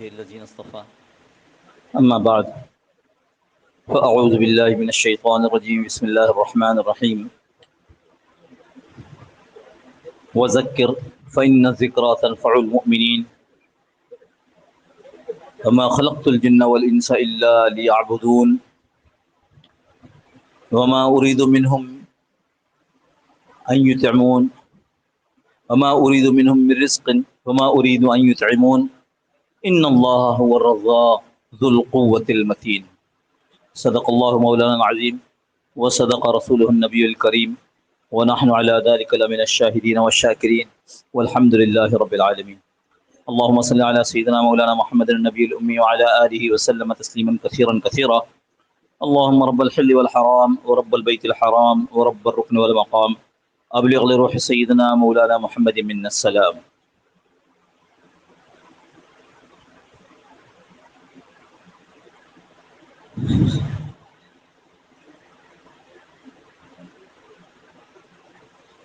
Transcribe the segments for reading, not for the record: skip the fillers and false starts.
عباده الذين اصطفى أما بعد فأعوذ بالله من الشيطان الرجيم بسم الله الرحمن الرحيم وذكر فإن الذكرى تنفع المؤمنين وما خلقت الجن والإنس إلا ليعبدون وما أريد منهم أن يطعمون وما أريد منهم من رزق وما أريد أن يطعمون إن الله هو الرزاق ذو القوة المتين صدق الله مولانا العظيم وصدق رسوله النبي الكريم ونحن على ذلك لمن الشاهدين والشاكرين والحمد لله رب العالمين اللهم صل على سيدنا مولانا محمد النبي الأمي وعلى آله وسلم تسليما كثيرا كثيرا اللهم رب الحل والحرام ورب البيت الحرام ورب الركن والمقام أبلغ لروح سيدنا مولانا محمد منا السلام.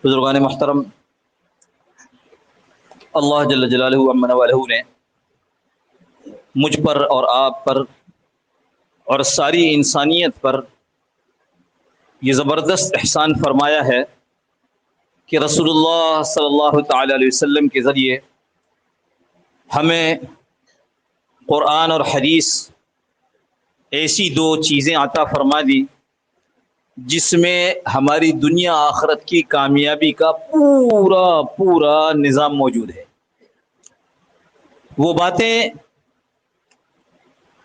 بزرگان محترم، اللہ جل جلالہ عما والہ نے مجھ پر اور آپ پر اور ساری انسانیت پر یہ زبردست احسان فرمایا ہے کہ رسول اللہ صلی اللہ تعالی علیہ وسلم کے ذریعے ہمیں قرآن اور حدیث ایسی دو چیزیں عطا فرما دی جس میں ہماری دنیا آخرت کی کامیابی کا پورا نظام موجود ہے. وہ باتیں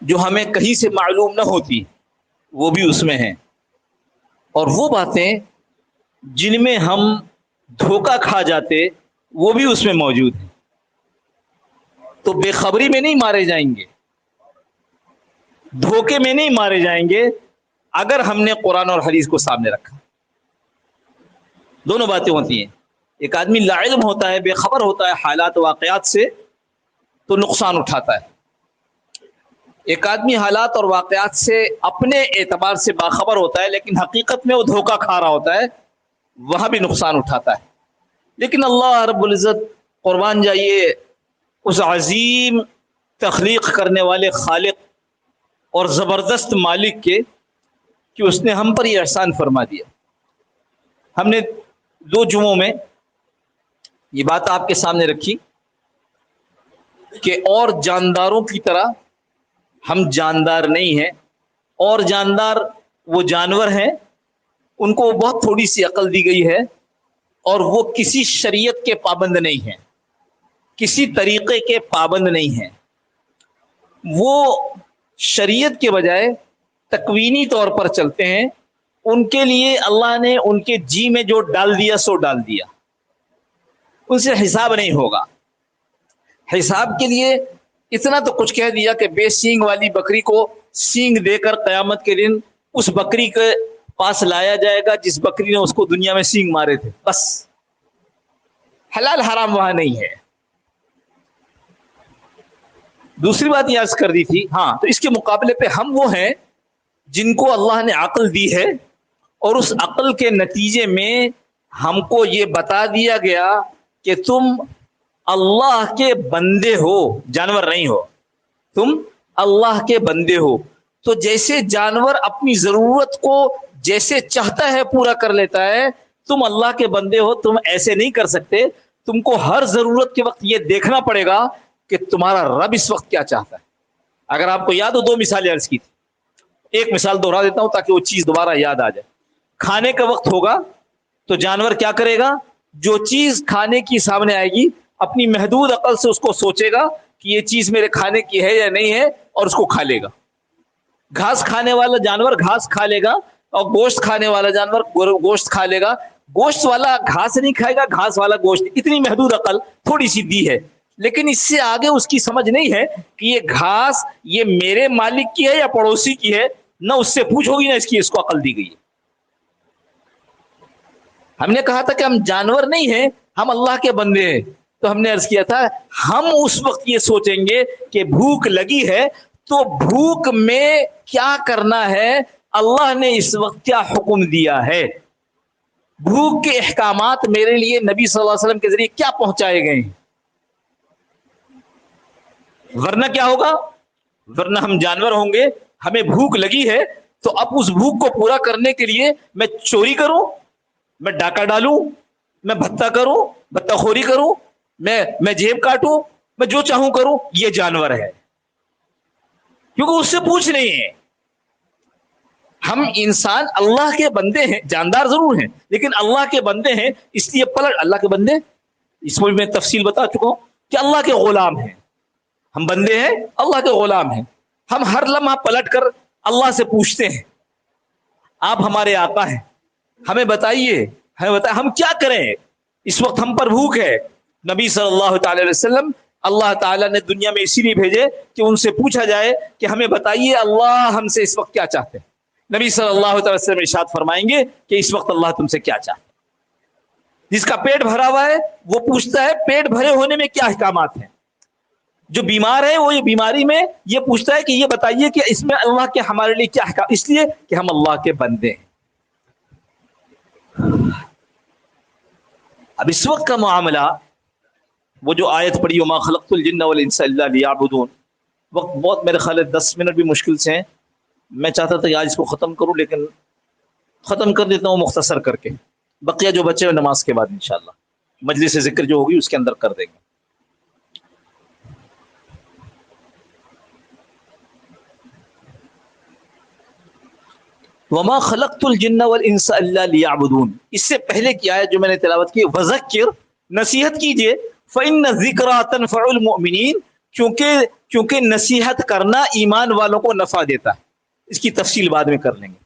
جو ہمیں کہیں سے معلوم نہ ہوتی وہ بھی اس میں ہیں، اور وہ باتیں جن میں ہم دھوکہ کھا جاتے وہ بھی اس میں موجود ہیں. تو بے خبری میں نہیں مارے جائیں گے، دھوکے میں نہیں مارے جائیں گے اگر ہم نے قرآن اور حدیث کو سامنے رکھا. دونوں باتیں ہوتی ہیں. ایک آدمی لا علم ہوتا ہے، بے خبر ہوتا ہے حالات واقعات سے، تو نقصان اٹھاتا ہے. ایک آدمی حالات اور واقعات سے اپنے اعتبار سے باخبر ہوتا ہے لیکن حقیقت میں وہ دھوکہ کھا رہا ہوتا ہے، وہاں بھی نقصان اٹھاتا ہے. لیکن اللہ رب العزت قربان جائیے اس عظیم تخلیق کرنے والے خالق اور زبردست مالک کے کہ اس نے ہم پر یہ احسان فرما دیا. ہم نے 2 جمعوں میں یہ بات آپ کے سامنے رکھی کہ اور جانداروں کی طرح ہم جاندار نہیں ہیں. اور جاندار وہ جانور ہیں، ان کو بہت تھوڑی سی عقل دی گئی ہے اور وہ کسی شریعت کے پابند نہیں ہیں، کسی طریقے کے پابند نہیں ہیں. وہ شریعت کے بجائے تکوینی طور پر چلتے ہیں. ان کے لیے اللہ نے ان کے جی میں جو ڈال دیا سو ڈال دیا، ان سے حساب نہیں ہوگا. حساب کے لیے اتنا تو کچھ کہہ دیا کہ بے سینگ والی بکری کو سینگ دے کر قیامت کے دن اس بکری کے پاس لایا جائے گا جس بکری نے اس کو دنیا میں سینگ مارے تھے. بس حلال حرام وہاں نہیں ہے. دوسری بات یہ عرض کر دی تھی، ہاں تو اس کے مقابلے پہ ہم وہ ہیں جن کو اللہ نے عقل دی ہے، اور اس عقل کے نتیجے میں ہم کو یہ بتا دیا گیا کہ تم اللہ کے بندے ہو، جانور نہیں ہو. تم اللہ کے بندے ہو. تو جیسے جانور اپنی ضرورت کو جیسے چاہتا ہے پورا کر لیتا ہے، تم اللہ کے بندے ہو، تم ایسے نہیں کر سکتے. تم کو ہر ضرورت کے وقت یہ دیکھنا پڑے گا کہ تمہارا رب اس وقت کیا چاہتا ہے. اگر آپ کو یاد ہو 2 مثالیں عرض کی تھی، ایک مثال دوہرا دیتا ہوں تاکہ وہ چیز دوبارہ یاد آ جائے. کھانے کا وقت ہوگا تو جانور کیا کرے گا؟ جو چیز کھانے کی سامنے آئے گی اپنی محدود عقل سے اس کو سوچے گا کہ یہ چیز میرے کھانے کی ہے یا نہیں ہے، اور اس کو کھا لے گا. گھاس کھانے والا جانور گھاس کھا لے گا، اور گوشت کھانے والا جانور گوشت کھا لے گا. گوشت والا گھاس نہیں کھائے گا، گھاس والا گوشت. اتنی محدود عقل تھوڑی سی دی ہے، لیکن اس سے آگے اس کی سمجھ نہیں ہے کہ یہ گھاس یہ میرے مالک کی ہے یا پڑوسی کی ہے. نہ اس سے پوچھ ہوگی نہ اس کو عقل دی گئی ہے. ہم نے کہا تھا کہ ہم جانور نہیں ہیں، ہم اللہ کے بندے ہیں. تو ہم نے عرض کیا تھا ہم اس وقت یہ سوچیں گے کہ بھوک لگی ہے تو بھوک میں کیا کرنا ہے، اللہ نے اس وقت کیا حکم دیا ہے، بھوک کے احکامات میرے لیے نبی صلی اللہ علیہ وسلم کے ذریعے کیا پہنچائے گئے ہیں. ورنہ کیا ہوگا؟ ورنہ ہم جانور ہوں گے، ہمیں بھوک لگی ہے تو اب اس بھوک کو پورا کرنے کے لیے میں چوری کروں، میں ڈاکہ ڈالوں، میں بھتہ کروں، بھتہ خوری کروں، میں جیب کاٹوں، میں جو چاہوں کروں. یہ جانور ہے کیونکہ اس سے پوچھ نہیں ہے. ہم انسان اللہ کے بندے ہیں، جاندار ضرور ہیں لیکن اللہ کے بندے ہیں، اس لیے پلٹ اللہ کے بندے، اس میں میں تفصیل بتا چکا ہوں کہ اللہ کے غلام ہیں. ہم بندے ہیں، اللہ کے غلام ہیں. ہم ہر لمحہ پلٹ کر اللہ سے پوچھتے ہیں آپ ہمارے آقا ہیں، ہمیں بتائیے ہم کیا کریں، اس وقت ہم پر بھوک ہے. نبی صلی اللہ تعالی علیہ وسلم اللہ تعالیٰ نے دنیا میں اسی لیے بھیجے کہ ان سے پوچھا جائے کہ ہمیں بتائیے اللہ ہم سے اس وقت کیا چاہتے ہیں. نبی صلی اللہ تعالی وسلم ارشاد فرمائیں گے کہ اس وقت اللہ تم سے کیا چاہتے ہیں. جس کا پیٹ بھرا ہوا ہے وہ پوچھتا ہے پیٹ بھرے ہونے میں کیا احکامات ہیں. جو بیمار ہے وہ یہ بیماری میں یہ پوچھتا ہے کہ یہ بتائیے کہ اس میں اللہ کے ہمارے لیے کیا احکام، اس لیے کہ ہم اللہ کے بندے ہیں. اب اس وقت کا معاملہ، وہ جو آیت پڑھی وما خلقت الجن والانس الا لیعبدون، وقت بہت میرے خیال ہے 10 منٹ بھی مشکل سے ہیں. میں چاہتا تھا کہ آج اس کو ختم کروں لیکن ختم کر دیتا ہوں مختصر کر کے، بقیہ جو بچے ہوئے نماز کے بعد انشاءاللہ مجلس ذکر جو ہوگی اس کے اندر کر دیں گے. وما خلقت الجن والانس الا لیعبدون، اس سے پہلے کی آیت جو میں نے تلاوت کی وذکر، نصیحت کیجئے، فإن الذکریٰ تنفع المؤمنین، کیونکہ نصیحت کرنا ایمان والوں کو نفع دیتا ہے. اس کی تفصیل بعد میں کر لیں گے.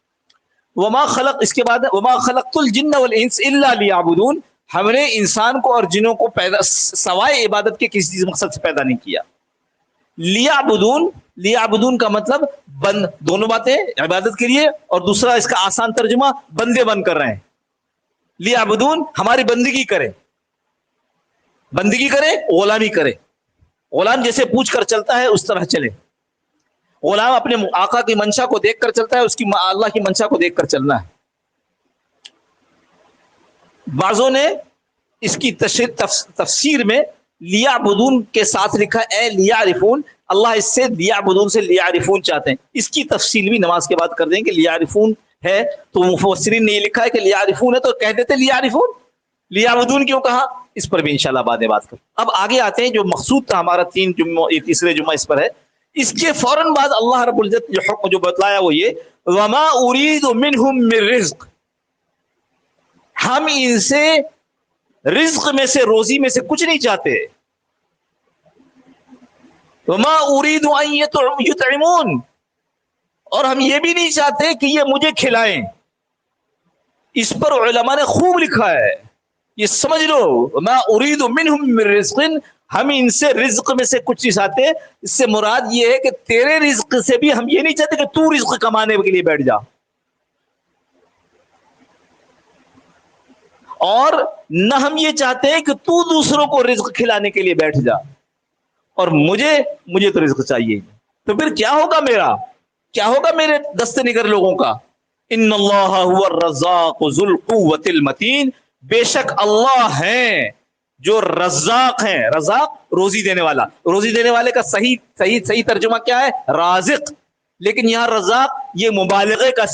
اس کے بعد وما خلقت الجن والانس الا لیعبدون، ہم نے انسان کو اور جنوں کو پیدا سوائے عبادت کے کسی چیز مقصد سے پیدا نہیں کیا. لیعبدون کا مطلب دونوں باتیں، عبادت کے لیے اور دوسرا اس کا آسان ترجمہ بندے بن کر رہے ہیں. لیعبدون ہماری بندگی کرے، غلامی کرے. غلام جیسے پوچھ کر چلتا ہے اس طرح چلے. غلام اپنے آقا کی منشا کو دیکھ کر چلتا ہے، اس کی اللہ کی منشا کو دیکھ کر چلنا ہے. بعضوں نے اس کی تفسیر میں لیعبدون کے ساتھ لکھا اے لیعرفون، اللہ اس سے لیعبدون سے لیعرفون چاہتے ہیں. اس کی تفصیل بھی نماز کے بعد کر دیں کہ لیعرفون ہے تو مفسرین نے یہ لکھا ہے کہ لیعرفون ہے تو کہہ دیتے لیعرفون، لیعبدون کیوں کہا، اس پر بھی انشاءاللہ بعد میں بات کریں. اب آگے آتے ہیں جو مقصود تھا ہمارا تیسرے جمعہ اس پر ہے. اس کے فوراً بعد اللہ رب العزت جو حکم جو بتلایا وہ یہ وما اريد منهم من رزق، ہم ان سے رزق میں سے، روزی میں سے کچھ نہیں چاہتے. وما اريد ان يطعمون، اور ہم یہ بھی نہیں چاہتے کہ یہ مجھے کھلائیں. اس پر علماء نے خوب لکھا ہے، یہ سمجھ لو وما اريد منهم من رزق، ہم ان سے رزق میں سے کچھ نہیں چاہتے. اس سے مراد یہ ہے کہ تیرے رزق سے بھی ہم یہ نہیں چاہتے کہ تو رزق کمانے کے لیے بیٹھ جا، اور نہ ہم یہ چاہتے ہیں کہ تو دوسروں کو رزق کھلانے کے لیے بیٹھ جا، اور مجھے تو رزق چاہیے. تو پھر کیا ہوگا میرے دست نگر لوگوں کا. ان اللہ هو الرزاق ذو القوة المتین، بے شک اللہ ہیں جو رزاق ہیں. رزاق روزی دینے والا، روزی دینے والے کا صحیح ترجمہ کیا ہے؟ رازق. لیکن یہاں رزاق یہ مبالغے کا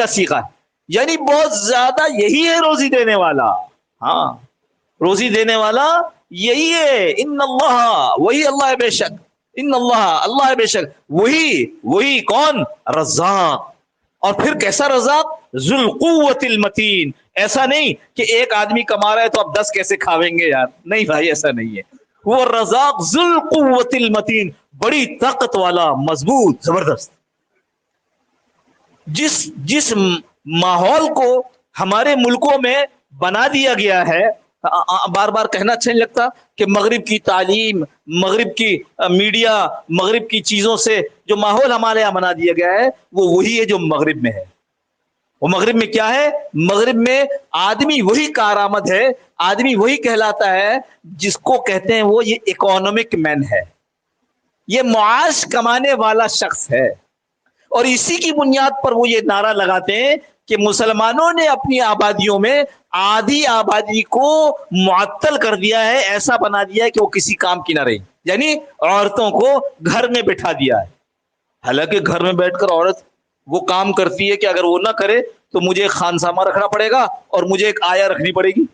صیغہ ہے، یعنی بہت زیادہ یہی ہے روزی دینے والا. ہاں روزی دینے والا یہی ہے. ان اللہ، وہی اللہ ہے بے شک. ان اللہ ہے بے شک، وہی کون؟ رزاق. اور پھر کیسا رزاق؟ ذو القوة المتین. ایسا نہیں کہ ایک آدمی کما رہا ہے تو اب 10 کیسے کھاویں گے یار، نہیں بھائی ایسا نہیں ہے. وہ رزاق ذو القوة المتین، بڑی طاقت والا، مضبوط، زبردست. جس ماحول کو ہمارے ملکوں میں بنا دیا گیا ہے، بار بار کہنا اچھا نہیں لگتا کہ مغرب کی تعلیم، مغرب کی میڈیا، مغرب کی چیزوں سے جو ماحول ہمارے یہاں بنا دیا گیا ہے وہ وہی ہے جو مغرب میں ہے. وہ مغرب میں کیا ہے؟ مغرب میں آدمی وہی کارآمد ہے، آدمی وہی کہلاتا ہے جس کو کہتے ہیں وہ یہ اکانومک مین ہے، یہ معاش کمانے والا شخص ہے. اور اسی کی بنیاد پر وہ یہ نعرہ لگاتے ہیں کہ مسلمانوں نے اپنی آبادیوں میں آدھی آبادی کو معطل کر دیا ہے، ایسا بنا دیا ہے کہ وہ کسی کام کی نہ رہی. یعنی عورتوں کو گھر میں بٹھا دیا ہے. حالانکہ گھر میں بیٹھ کر عورت وہ کام کرتی ہے کہ اگر وہ نہ کرے تو مجھے ایک خانسامہ رکھنا پڑے گا اور مجھے ایک آیا رکھنی پڑے گی.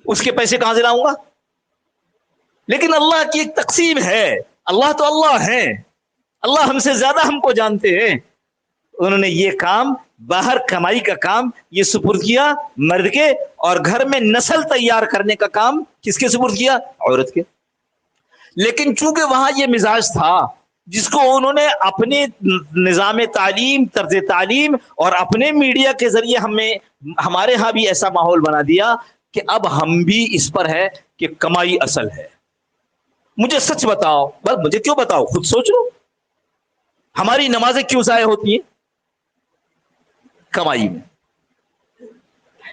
اس کے پیسے کہاں سے لاؤں گا؟ لیکن اللہ کی ایک تقسیم ہے. اللہ تو اللہ ہے, اللہ ہم سے زیادہ ہم کو جانتے ہیں. انہوں نے یہ کام, باہر کمائی کا کام, یہ سپرد کیا مرد کے, اور گھر میں نسل تیار کرنے کا کام کس کے سپرد کیا؟ عورت کے. لیکن چونکہ وہاں یہ مزاج تھا جس کو انہوں نے اپنے نظام تعلیم, طرز تعلیم اور اپنے میڈیا کے ذریعے ہمارے ہاں بھی ایسا ماحول بنا دیا کہ اب ہم بھی اس پر ہے کہ کمائی اصل ہے. مجھے سچ بتاؤ, بس مجھے کیوں بتاؤ, خود سوچ لو, ہماری نمازیں کیوں ضائع ہوتی ہیں؟ کمائی میں.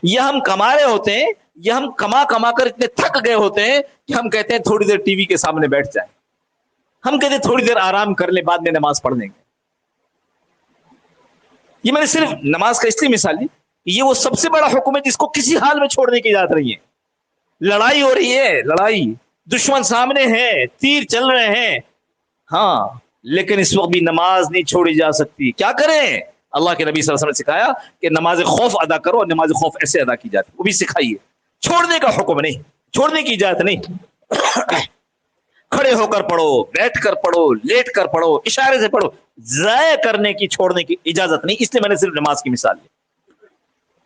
یا ہم کما رہے ہوتے ہیں, یا ہم کما کر اتنے تھک گئے ہوتے ہیں کہ ہم کہتے ہیں تھوڑی دیر ٹی وی کے سامنے بیٹھ جائیں, ہم کہتے ہیں تھوڑی دیر آرام کر لیں, بعد میں نماز پڑھ لیں گے. یہ میں نے صرف نماز کا اس لیے مثال دی, یہ وہ سب سے بڑا حکم ہے جس کو کسی حال میں چھوڑنے کی اجازت نہیں ہے. لڑائی ہو رہی ہے, لڑائی, دشمن سامنے ہے, تیر چل رہے ہیں, ہاں, لیکن اس وقت بھی نماز نہیں چھوڑی جا سکتی. کیا کریں؟ اللہ کے نبی صلی اللہ علیہ وسلم نے سکھایا کہ نماز خوف ادا کرو, اور نماز خوف ایسے ادا کی جاتی, وہ بھی سکھائیے. چھوڑنے کا حکم نہیں, چھوڑنے کی اجازت نہیں. کھڑے ہو کر پڑھو, بیٹھ کر پڑھو, لیٹ کر پڑھو, اشارے سے پڑھو, ضائع کرنے کی, چھوڑنے کی اجازت نہیں. اس لیے میں نے صرف نماز کی مثال دی.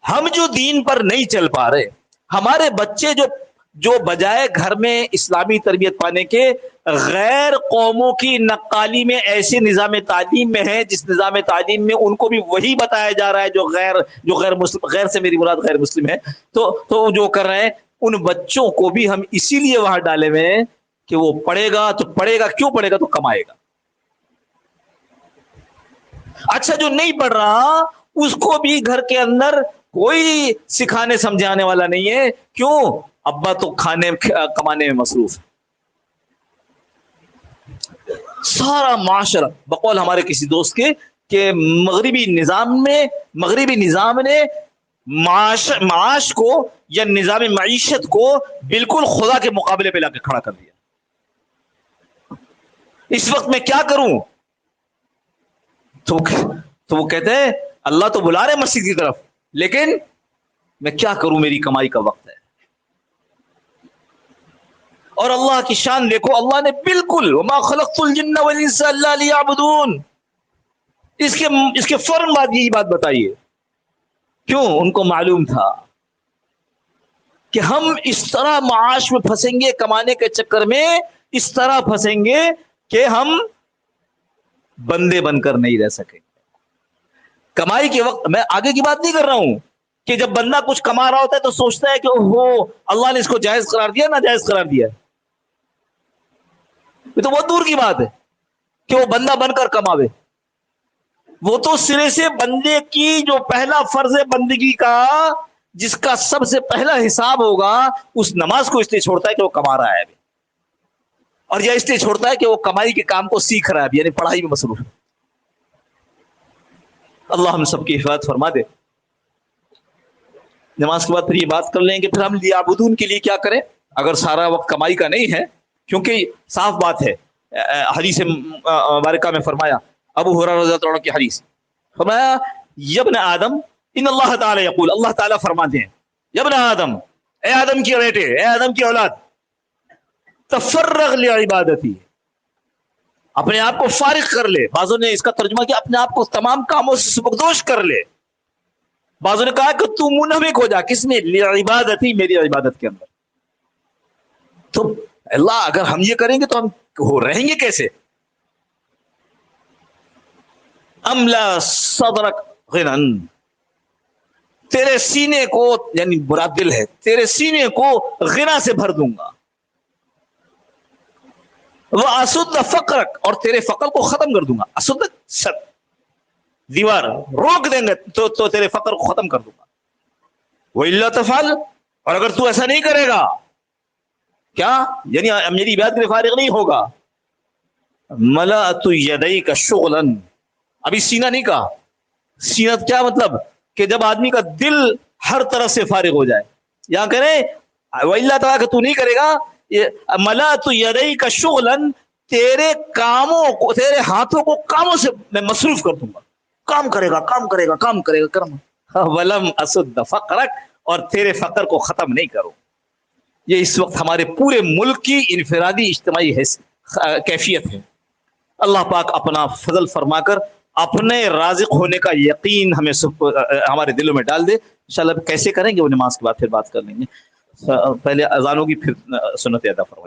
ہم جو دین پر نہیں چل پا رہے, ہمارے بچے جو بجائے گھر میں اسلامی تربیت پانے کے غیر قوموں کی نقالی میں ایسے نظام تعلیم میں ہیں جس نظام تعلیم میں ان کو بھی وہی بتایا جا رہا ہے جو غیر مسلم, غیر سے میری مراد غیر مسلم ہے, تو جو کر رہے ہیں, ان بچوں کو بھی ہم اسی لیے وہاں ڈالے ہوئے ہیں کہ وہ پڑھے گا تو پڑھے گا, کیوں پڑھے گا؟ تو کمائے گا. اچھا, جو نہیں پڑھ رہا اس کو بھی گھر کے اندر کوئی سکھانے سمجھانے والا نہیں ہے. کیوں؟ ابا تو کمانے میں مصروف ہے. سارا معاشرہ, بقول ہمارے کسی دوست کے, کہ مغربی نظام نے معاش کو یا نظام معیشت کو بالکل خدا کے مقابلے پہ لا کے کھڑا کر دیا. اس وقت میں کیا کروں؟ تو وہ کہتے ہیں اللہ تو بلا رہے مسجد کی طرف, لیکن میں کیا کروں, میری کمائی کا وقت ہے. اور اللہ کی شان دیکھو, اللہ نے بالکل وما خلقت الجن والانس الا ليعبدون, اس کے فوراً بعد یہی بات بتائیے. کیوں؟ ان کو معلوم تھا کہ ہم اس طرح معاش میں پھنسیں گے, کمانے کے چکر میں اس طرح پھنسیں گے کہ ہم بندے بن کر نہیں رہ سکیں. کمائی کے وقت, میں آگے کی بات نہیں کر رہا ہوں کہ جب بندہ کچھ کما رہا ہوتا ہے تو سوچتا ہے کہ اوہو اللہ نے اس کو جائز قرار دیا, ناجائز قرار دیا. یہ تو بہت دور کی بات ہے کہ وہ بندہ بن کر کماوے. وہ تو سرے سے بندے کی جو پہلا فرض ہے بندگی کا, جس کا سب سے پہلا حساب ہوگا, اس نماز کو اس لیے چھوڑتا ہے کہ وہ کما رہا ہے ابھی, اور یا اس لیے چھوڑتا ہے کہ وہ کمائی کے کام کو سیکھ رہا ہے ابھی, یعنی پڑھائی میں مصروف ہے. اللہ ہم سب کی حفاظت فرما دے. نماز کے بعد پھر یہ بات کر لیں کہ پھر ہم لیعبدون کے لیے کیا کریں اگر سارا وقت کمائی کا نہیں ہے. کیونکہ صاف بات ہے, حدیث مبارکہ میں فرمایا, ابو ہریرہ رضی اللہ عنہ کی حدیث, فرمایا یا ابن آدم ان اللہ تعالی یقول, اللہ تعالیٰ فرماتے ہیں, یا ابن آدم, اے آدم کی بیٹے, اے آدم کی اولاد, تفرغ لعبادتی, اپنے آپ کو فارغ کر لے. بعضوں نے اس کا ترجمہ کیا اپنے آپ کو تمام کاموں سے سبکدوش کر لے. بعضوں نے کہا کہ تو منہمک ہو جا, کس میں؟ لعبادتی, میری عبادت کے اندر. تو اللہ اگر ہم یہ کریں گے تو ہم رہیں گے کیسے؟ املا صدرک غنن, تیرے سینے کو, یعنی برا دل ہے, تیرے سینے کو غنا سے بھر دوں گا. وہ اسد فقرک, اور تیرے فقر کو ختم کر دوں گا. اسد دیوار روک دیں گے تو تیرے فقر کو ختم کر دوں گا. وَإِلَّا تَفْعَلْ, اور اگر تو ایسا نہیں کرے گا, کیا یعنی میری عبادت میں فارغ نہیں ہوگا, ملأت یدیک شغلا, ابھی سینہ نہیں کہا, سینہ کیا مطلب کہ جب آدمی کا دل ہر طرف سے فارغ ہو جائے. یہاں کریں وَإِلَّا تَفْعَلْ, کہ تو نہیں کرے گا ملأت یدیک شغلا، تیرے کاموں کو، تیرے ہاتھوں کو کاموں سے میں مصروف کر دوں گا، کام کرے گا کام کرے گا کام کرے گا کرم، ولم اسد فقرک، اور تیرے فقر کو ختم نہیں کروں۔ یہ اس وقت ہمارے پورے ملک کی انفرادی اجتماعی کیفیت ہے۔ اللہ پاک اپنا فضل فرما کر اپنے رازق ہونے کا یقین ہمیں ہمارے دلوں میں ڈال دے۔ انشاءاللہ کیسے کریں گے وہ نماز کے بعد پھر بات کر لیں گے، پہلے اذان ہوگی پھر سنت ادا فرمائیں۔